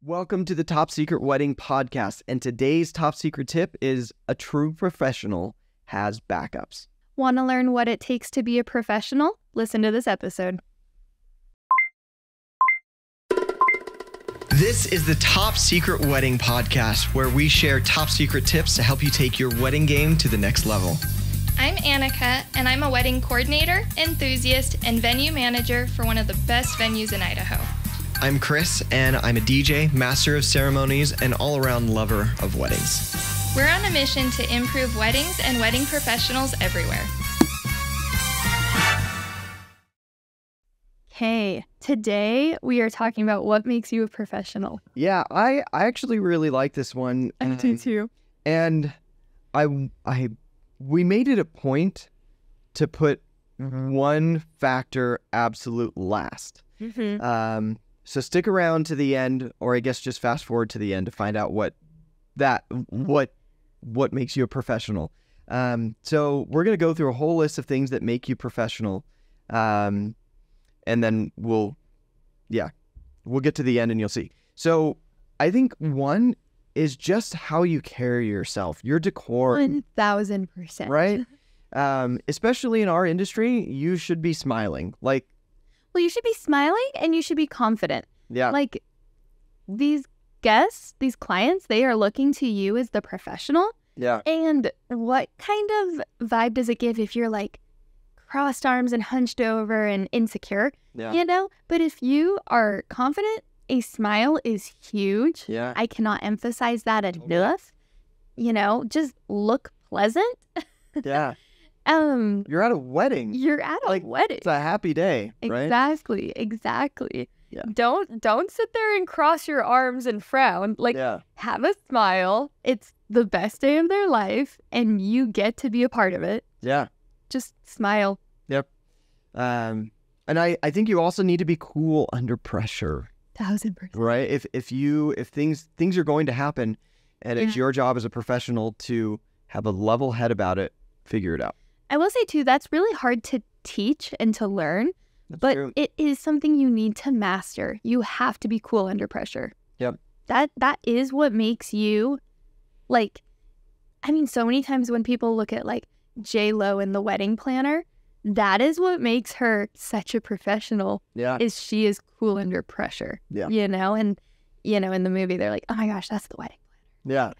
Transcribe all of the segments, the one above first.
Welcome to the Top Secret Wedding Podcast, and today's top secret tip is a true professional has backups. Want to learn what it takes to be a professional? Listen to this episode. This is the Top Secret Wedding Podcast, where we share top secret tips to help you take your wedding game to the next level. I'm Annika, and I'm a wedding coordinator, enthusiast, and venue manager for one of the best venues in Idaho. I'm Chris, and I'm a DJ, master of ceremonies, and all-around lover of weddings. We're on a mission to improve weddings and wedding professionals everywhere. Hey, today we are talking about what makes you a professional. Yeah, I actually really like this one. I do too. And we made it a point to put one factor absolute last. So stick around to the end, or I guess just fast forward to the end to find out what makes you a professional. So we're going to go through a whole list of things that make you professional. And then we'll get to the end and you'll see. So I think one is just how you carry yourself, your decor. 1000%. Right? Especially in our industry, you should be smiling. Well, you should be smiling and you should be confident. Yeah. Like these guests, these clients, they are looking to you as the professional. Yeah. And what kind of vibe does it give if you're like crossed arms and hunched over and insecure? Yeah. You know? But if you are confident, a smile is huge. Yeah. I cannot emphasize that enough. You know, just look pleasant. Yeah. You're at a wedding. You're at a wedding. It's a happy day, right? Exactly. Yeah. Don't sit there and cross your arms and frown. Have a smile. It's the best day of their life, and you get to be a part of it. Yeah. Just smile. Yep. And I think you also need to be cool under pressure. 1000%. Right? If things are going to happen, and it's your job as a professional to have a level head about it, figure it out. I will say too, that's really hard to teach and to learn, but true. It is something you need to master. You have to be cool under pressure. Yep. That is what makes you, so many times when people look at J-Lo in The Wedding Planner, that is what makes her such a professional. Yeah. Is she is cool under pressure. Yeah. You know, and in the movie they're like, oh my gosh, that's the wedding planner. Yeah.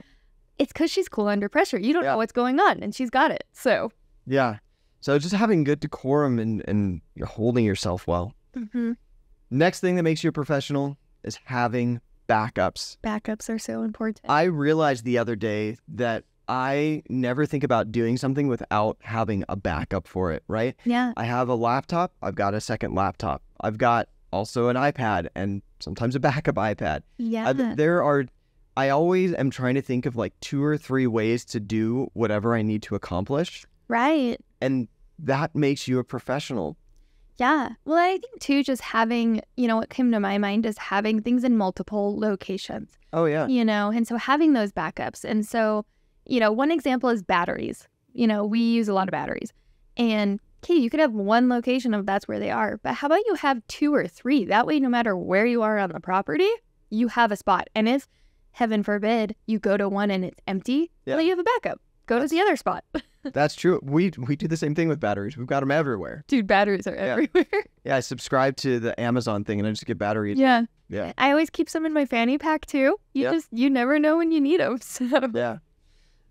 It's because she's cool under pressure. You don't know what's going on, and she's got it. So. Yeah. So just having good decorum and you're holding yourself well. Mm-hmm. Next thing that makes you a professional is having backups. Backups are so important. I realized the other day that I never think about doing something without having a backup for it, right? Yeah. I have a laptop. I've got a second laptop. I've got also an iPad and sometimes a backup iPad. Yeah. I always am trying to think of 2 or 3 ways to do whatever I need to accomplish. Right. And that makes you a professional. Yeah. Well, I think too, just having, what came to my mind is having things in multiple locations. Oh, yeah. And so having those backups. And so, one example is batteries. We use a lot of batteries. And, okay, you could have one location of that's where they are. But how about you have 2 or 3? That way, no matter where you are on the property, you have a spot. And if, heaven forbid, you go to one and it's empty, well, you have a backup. Go to the other spot. That's true. We do the same thing with batteries. We've got them everywhere. Dude, batteries are everywhere. Yeah, I subscribe to the Amazon thing and I just get batteries. Yeah. Yeah. I always keep some in my fanny pack too. You never know when you need them. So. Yeah.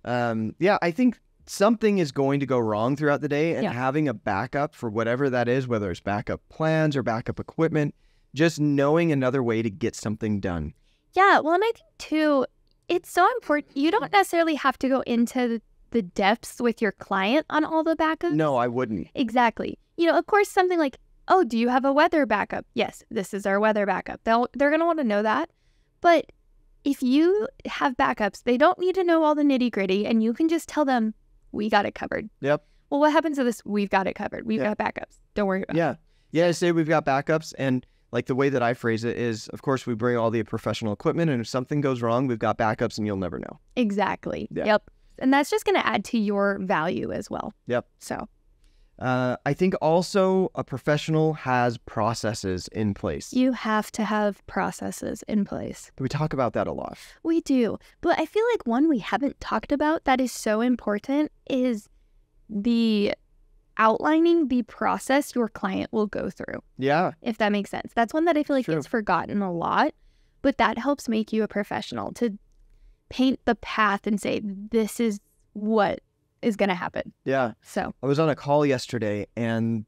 I think something is going to go wrong throughout the day, and having a backup for whatever that is, whether it's backup plans or backup equipment, just knowing another way to get something done. Yeah. Well, and I think too, it's so important. You don't necessarily have to go into the depths with your client on all the backups. No, I wouldn't. Exactly. Of course, something like, oh, do you have a weather backup? Yes, this is our weather backup. They're going to want to know that. But if you have backups, they don't need to know all the nitty gritty, and you can just tell them, we got it covered. Yep. Well, what happens to this? We've got it covered. We've got backups. Don't worry about it. Yeah, I say we've got backups, and the way that I phrase it is, of course, we bring all the professional equipment, and if something goes wrong, we've got backups, and you'll never know. Exactly. Yeah. Yep. And that's just going to add to your value as well. Yep. So. I think also a professional has processes in place. You have to have processes in place. We talk about that a lot. We do. But I feel like one we haven't talked about that is so important is the outlining the process your client will go through. Yeah. If that makes sense. That's one that I feel like True. gets forgotten a lot, but that helps make you a professional to paint the path and say, this is what is going to happen. Yeah. So I was on a call yesterday and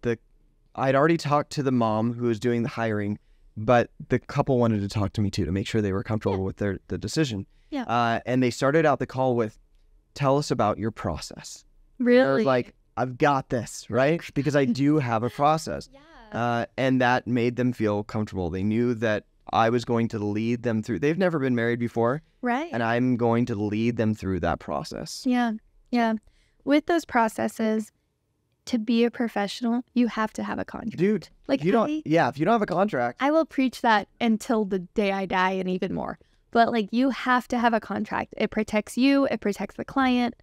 I'd already talked to the mom who was doing the hiring, but the couple wanted to talk to me too to make sure they were comfortable with the decision. Yeah. And they started out the call with, tell us about your process. really, I was like, I've got this, right? Because I do have a process. And that made them feel comfortable. They knew that I was going to lead them through. They've never been married before, right. and I'm going to lead them through that process. Yeah. Yeah. With those processes, to be a professional, you have to have a contract. Dude, Like if you don't have a contract, I will preach that until the day I die and even more. But like you have to have a contract. It protects you. It protects the client.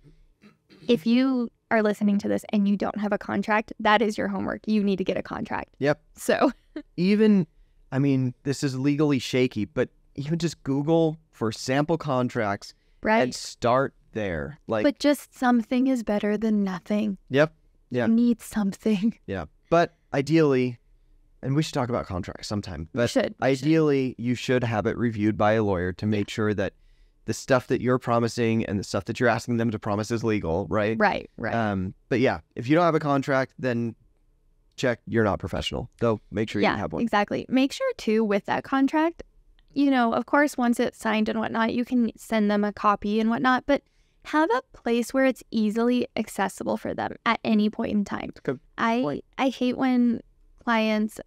If you are listening to this and you don't have a contract, that is your homework. You need to get a contract. Yep. So even, I mean, this is legally shaky, but even just Google for sample contracts right. and start there. Like, But just something is better than nothing. yep. Yeah. You need something. Yeah. But ideally, and we should talk about contracts sometime, We but should. ideally you should have it reviewed by a lawyer to make sure that the stuff that you're promising and the stuff that you're asking them to promise is legal, right? Right. Right. But yeah, if you don't have a contract, then check, you're not professional. So make sure you have one. Exactly. Make sure too with that contract, of course, once it's signed and whatnot, you can send them a copy and whatnot, but have a place where it's easily accessible for them at any point in time. Good I hate when clients,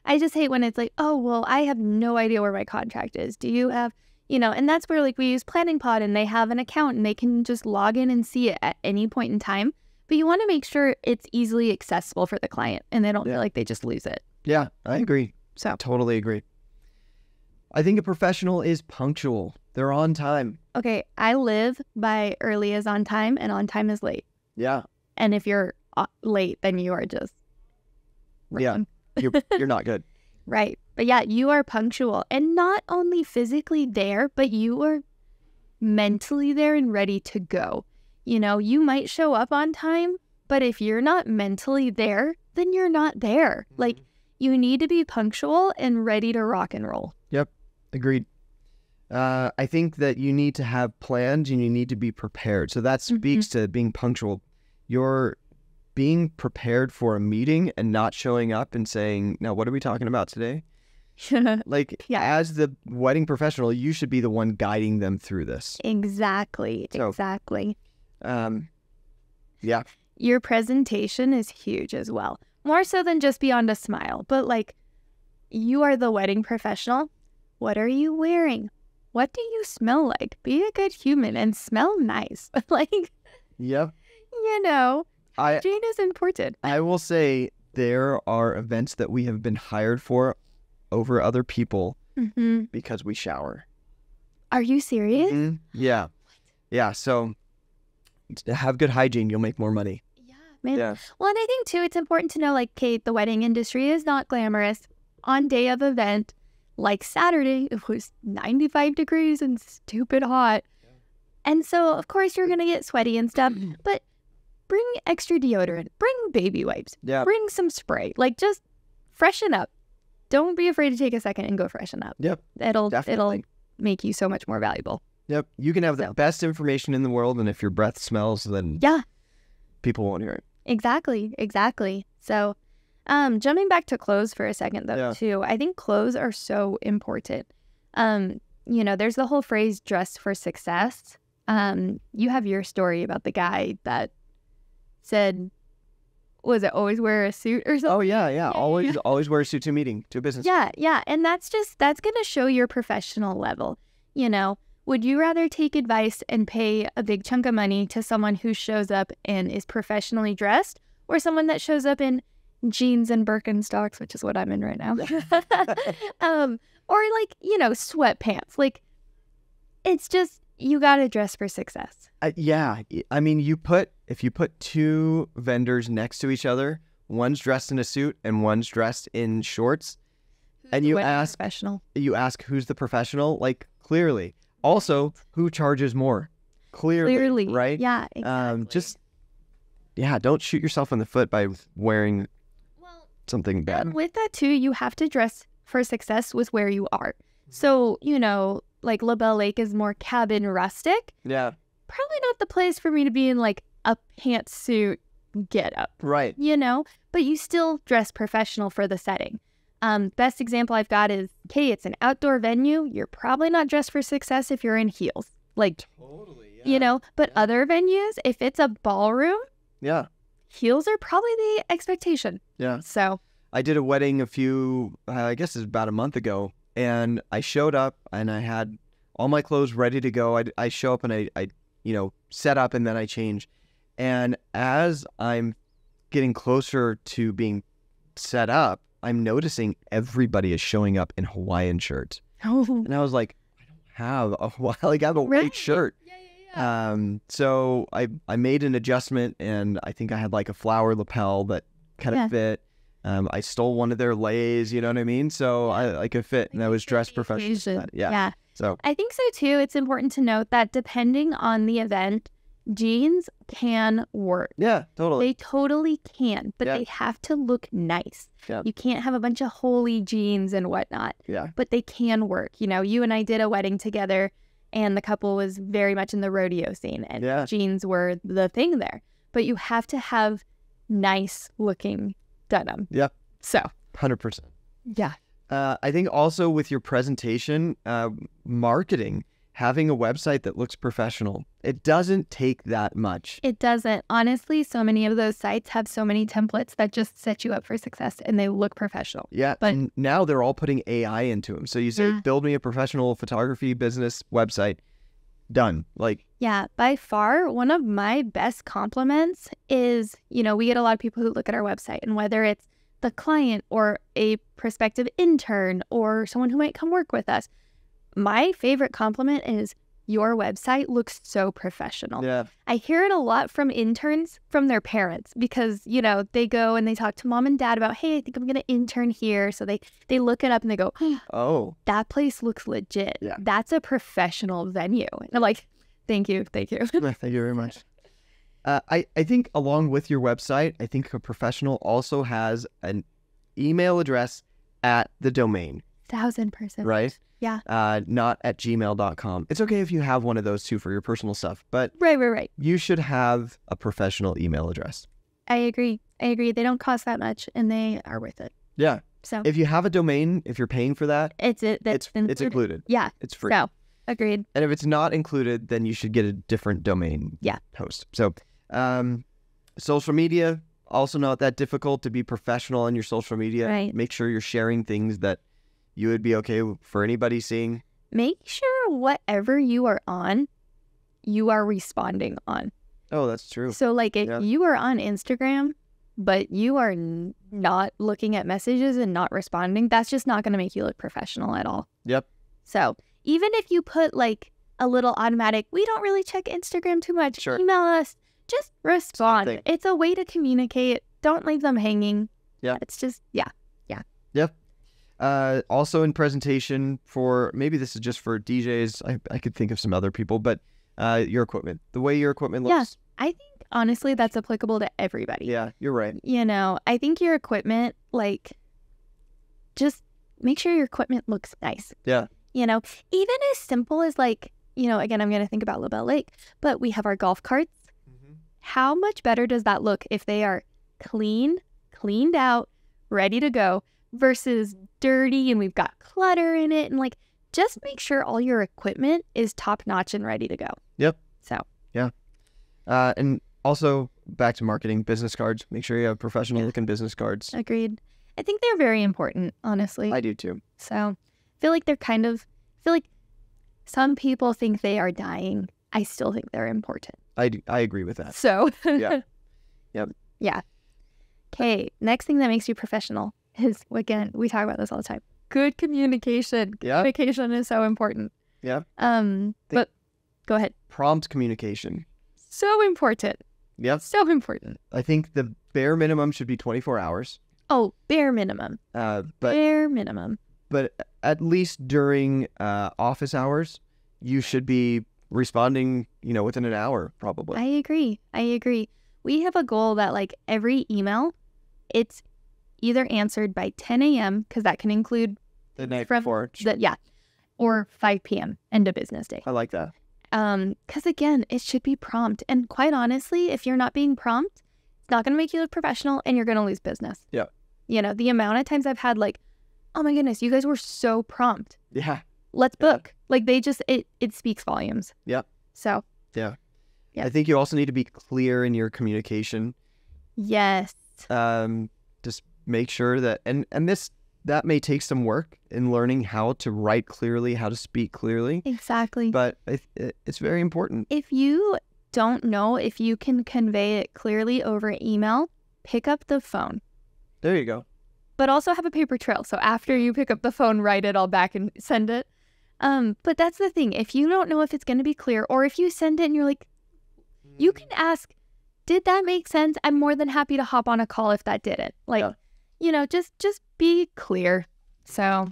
I just hate when it's like, oh, well, I have no idea where my contract is. Do you have, and that's where like we use Planning Pod and they have an account and they can just log in and see it at any point in time. But you want to make sure it's easily accessible for the client and they don't feel like they just lose it. Yeah, I agree. So Totally agree. I think a professional is punctual. They're on time. okay, I live by early is on time and on time is late. Yeah. And if you're late, then you are just wrong. You're not good. Right. But yeah, you are punctual and not only physically there, but you are mentally there and ready to go. You might show up on time, but if you're not mentally there, then you're not there. Like you need to be punctual and ready to rock and roll. Yep. Agreed. I think that you need to have plans and you need to be prepared. So that speaks to being punctual. You're being prepared for a meeting and not showing up and saying, now, what are we talking about today? Like, as the wedding professional, you should be the one guiding them through this. Exactly. So, exactly. Yeah. Your presentation is huge as well. More so than just beyond a smile, but like you are the wedding professional. What are you wearing? What do you smell like? Be a good human and smell nice. Like, Yep. hygiene is important. I will say there are events that we have been hired for over other people because we shower. Are you serious? Yeah. Yeah. So have good hygiene. You'll make more money. Yeah, man. Yeah. Well, and I think too, it's important to know, like, Kate, the wedding industry is not glamorous. On day of event, like Saturday, it was 95 degrees and stupid hot. Yeah. And so, of course, you're going to get sweaty and stuff, but bring extra deodorant, bring baby wipes, bring some spray, like just freshen up. Don't be afraid to take a second and go freshen up. Yep. It'll make you so much more valuable. Yep. You can have the best information in the world, and if your breath smells, then people won't hear it. Exactly. So jumping back to clothes for a second, though, too, I think clothes are so important. There's the whole phrase, dress for success. You have your story about the guy that said, was it always wear a suit or something? Oh, yeah. Always wear a suit to a meeting, to a business. Yeah. And that's going to show your professional level. Would you rather take advice and pay a big chunk of money to someone who shows up and is professionally dressed, or someone that shows up in jeans and Birkenstocks, which is what I'm in right now? Or sweatpants. Like, it's just, you got to dress for success. Yeah. I mean, you put if you put two vendors next to each other, one's dressed in a suit and one's dressed in shorts, and you ask who's the professional, like clearly. Also, who charges more? Clearly, right? Yeah, exactly. Don't shoot yourself in the foot by wearing something bad. And with that too, you have to dress for success with where you are. So, like La Belle Lake is more cabin rustic. Yeah. Probably not the place for me to be in like a pantsuit get up. Right. But you still dress professional for the setting. Best example I've got is, okay, it's an outdoor venue. You're probably not dressed for success if you're in heels. Like, totally, yeah. But other venues, if it's a ballroom, yeah, heels are probably the expectation. Yeah. So I did a wedding I guess it was about a month ago, and I showed up and I had all my clothes ready to go. I show up and I set up and then I change. And as I'm getting closer to being set up, I'm noticing everybody is showing up in Hawaiian shirts. Oh. And I was like, I don't have a white shirt. Yeah. So I made an adjustment, and I think I had like a flower lapel that kind of fit. I stole one of their lays, you know what I mean? So I could fit, and I was dressed professionally. Yeah. So I think so too. It's important to note that depending on the event, jeans can work. Yeah, totally. They totally can, but they have to look nice. Yeah. You can't have a bunch of holey jeans and whatnot. Yeah. But they can work. You and I did a wedding together, and the couple was very much in the rodeo scene, and jeans were the thing there. But you have to have nice looking denim. Yep. So 100%. Yeah. I think also with your presentation, marketing, having a website that looks professional, it doesn't take that much. It doesn't. Honestly, so many of those sites have so many templates that just set you up for success, and they look professional. Yeah, but now they're all putting AI into them. So you say, build me a professional photography business website. Done. Yeah, by far, one of my best compliments is, we get a lot of people who look at our website, and whether it's the client or a prospective intern or someone who might come work with us, my favorite compliment is, your website looks so professional. Yeah. I hear it a lot from interns, from their parents, because, they go and they talk to mom and dad about, hey, I think I'm going to intern here. So they look it up and they go, oh, that place looks legit. Yeah. That's a professional venue. And I'm like, thank you. Thank you very much. I think along with your website, I think a professional also has an email address at the domain. 1000%. Right? Yeah. Not at gmail.com. It's okay if you have one of those too for your personal stuff, but right. You should have a professional email address. I agree. They don't cost that much, and they are worth it. Yeah. So if you have a domain, if you're paying for that, it's included. Yeah. It's free. So agreed. And if it's not included, then you should get a different domain host. So social media, also not that difficult to be professional on your social media. Right. Make sure you're sharing things that you would be okay for anybody seeing. Make sure whatever you are on, you are responding on. Oh, that's true. So if you are on Instagram, but you are not looking at messages and not responding, that's just not going to make you look professional at all. Yep. So even if you put a little automatic, we don't really check Instagram too much. Sure. Email us, just respond. It's a way to communicate. Don't leave them hanging. Yeah. It's just, Yep. Also in presentation for, maybe this is just for DJs, I could think of some other people, but your equipment, the way your equipment looks. Yeah, I think honestly that's applicable to everybody. Yeah, you're right. I think your equipment, just make sure your equipment looks nice. Yeah. Even as simple as again, I'm going to think about La Belle Lake, but we have our golf carts. Mm-hmm. How much better does that look if they are cleaned out, ready to go, versus dirty and we've got clutter in it, and just make sure all your equipment is top notch and ready to go. Yep. So yeah. And also back to marketing, business cards. Make sure you have professional looking business cards. Agreed. I think they're very important, honestly. I do too. So I feel like some people think they are dying. I still think they're important. I agree with that. So yeah. Yep. Yeah. Okay. Next thing that makes you professional is, again, we talk about this all the time, good communication. Yeah. Communication is so important. Yeah. But go ahead. Prompt communication. So important. Yep. So important. I think the bare minimum should be 24 hours. Oh, bare minimum. Bare minimum. But at least during office hours, you should be responding, within an hour, probably. I agree. We have a goal that like every email, it's either answered by 10 a.m. because that can include the night before. Or 5 p.m. end of business day. I like that. Because again, it should be prompt. And quite honestly, if you're not being prompt, it's not going to make you look professional and you're going to lose business. Yeah. The amount of times I've had like, oh my goodness, you guys were so prompt. Yeah. Let's book. Like they just, it speaks volumes. Yeah. So. Yeah. Yeah. I think you also need to be clear in your communication. Yes. Just make sure that, and that may take some work in learning how to write clearly, how to speak clearly. Exactly. But it's very important. If you don't know if you can convey it clearly over email, pick up the phone. There you go. But also have a paper trail. So after you pick up the phone, write it all back and send it. But that's the thing. If you don't know if it's going to be clear, or if you send it and you're like, you can ask, did that make sense? I'm more than happy to hop on a call if that didn't. Just be clear. So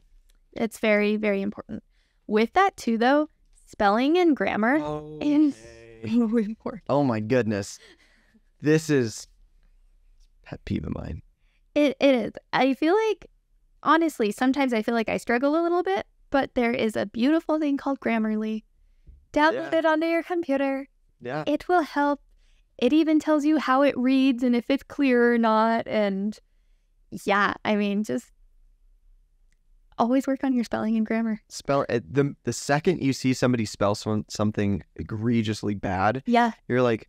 it's very, very important. With that too, though, spelling and grammar is so important. Oh my goodness. This is a pet peeve of mine. It is. I feel like, honestly, sometimes I feel like I struggle a little bit, but there is a beautiful thing called Grammarly. Download it onto your computer. Yeah. It will help. It even tells you how it reads and if it's clear or not. And yeah, I mean, just always work on your spelling and grammar. The second you see somebody spell something egregiously bad, you're like,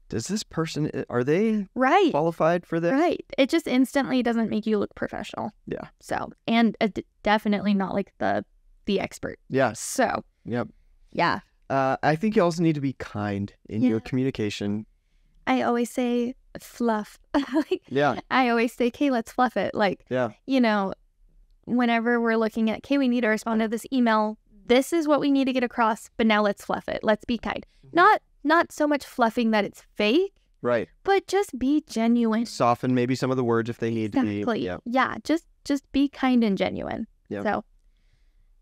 does this person, are they qualified for this? Right. It just instantly doesn't make you look professional. Yeah. So, and definitely not like the expert. Yes. So. Yep. Yeah. I think you also need to be kind in your communication. I always say fluff. I always say, okay, let's fluff it. Whenever we're looking at, okay, we need to respond to this email. This is what we need to get across, but now let's fluff it. Let's be kind. Not so much fluffing that it's fake. Right. But just be genuine. Soften maybe some of the words if they need to be. Exactly. Yeah. Just be kind and genuine. Yep. So,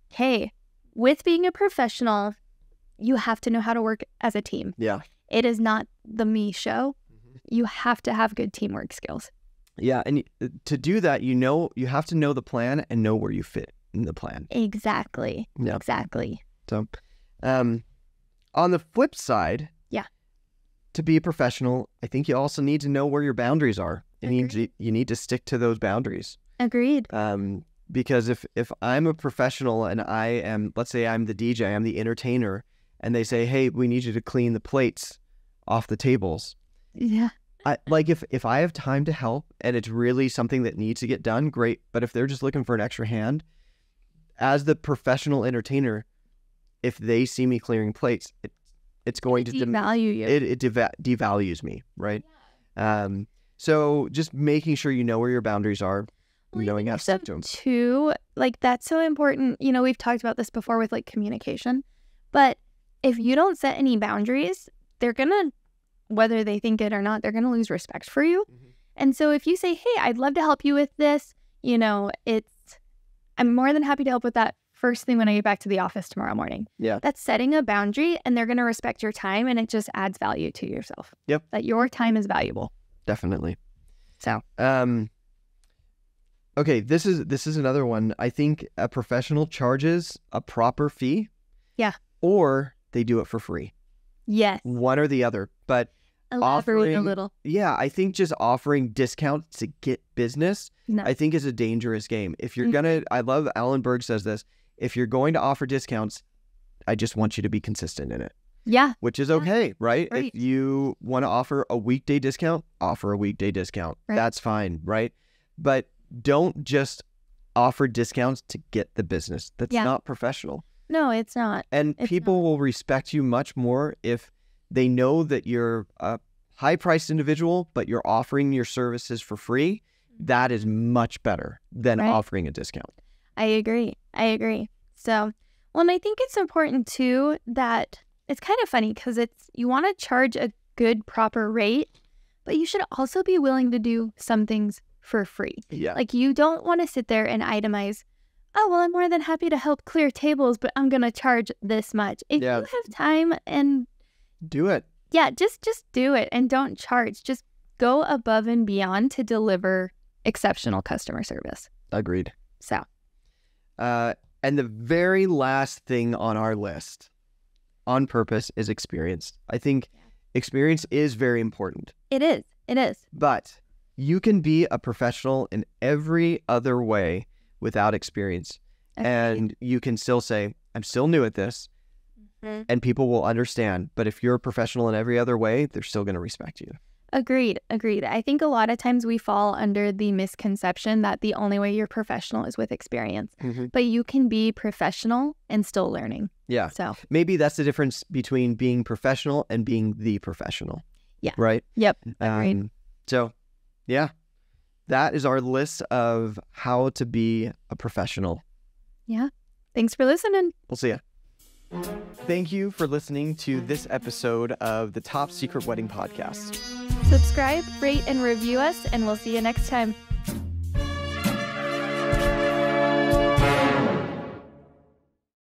hey, with being a professional, you have to know how to work as a team. Yeah. It is not the me show. You have to have good teamwork skills. Yeah. And to do that, you have to know the plan and know where you fit in the plan. Exactly. Yeah. Exactly. So, on the flip side, to be a professional, I think you also need to know where your boundaries are. You need to stick to those boundaries. Agreed. Because if I'm a professional and let's say I'm the DJ, I'm the entertainer, and they say, hey, we need you to clean the plates off the tables. Yeah. If I have time to help and it's really something that needs to get done, great. But if they're just looking for an extra hand, as the professional entertainer, if they see me clearing plates, it's going to devalue you. It devalues me, right? Yeah. So just making sure you know where your boundaries are, knowing how to stick to them. Too, that's so important. We've talked about this before with communication, but if you don't set any boundaries, they're gonna, whether they think it or not, they're gonna lose respect for you. Mm-hmm. And so if you say, hey, I'd love to help you with this, I'm more than happy to help with that first thing when I get back to the office tomorrow morning. Yeah. That's setting a boundary, and they're going to respect your time, and it just adds value to yourself. Yep. That your time is valuable. Definitely. So. Okay, this is another one. I think a professional charges a proper fee. Yeah. Or they do it for free. Yes. One or the other. But elaborate a little. Yeah, I think just offering discounts to get business, I think is a dangerous game. If you're I love Alan Berg says this, if you're going to offer discounts, I just want you to be consistent in it. Yeah. Which is okay, right? If you want to offer a weekday discount, offer a weekday discount. Right. That's fine, right? But don't just offer discounts to get the business. That's not professional. No, it's not. And people will respect you much more if they know that you're a high-priced individual, but you're offering your services for free. That is much better than offering a discount. I agree. So, and I think it's important too that it's kind of funny because you want to charge a good, proper rate, but you should also be willing to do some things for free. Yeah. Like, you don't want to sit there and itemize, oh, well, I'm more than happy to help clear tables, but I'm going to charge this much. If you have time and do it. Yeah, just do it and don't charge. Just go above and beyond to deliver exceptional customer service. Agreed. So. And the very last thing on our list, on purpose, is experience. I think experience is very important. It is. It is. But you can be a professional in every other way without experience. Okay. And you can still say, I'm still new at this. And people will understand. But if you're a professional in every other way, they're still going to respect you. Agreed. I think a lot of times we fall under the misconception that the only way you're professional is with experience. But you can be professional and still learning. Yeah. So maybe that's the difference between being professional and being the professional. Yeah. Right? Yep. Agreed. So, yeah, that is our list of how to be a professional. Yeah. Thanks for listening. We'll see you. Thank you for listening to this episode of the Top Secret Wedding Podcast. Subscribe, rate, and review us, and we'll see you next time.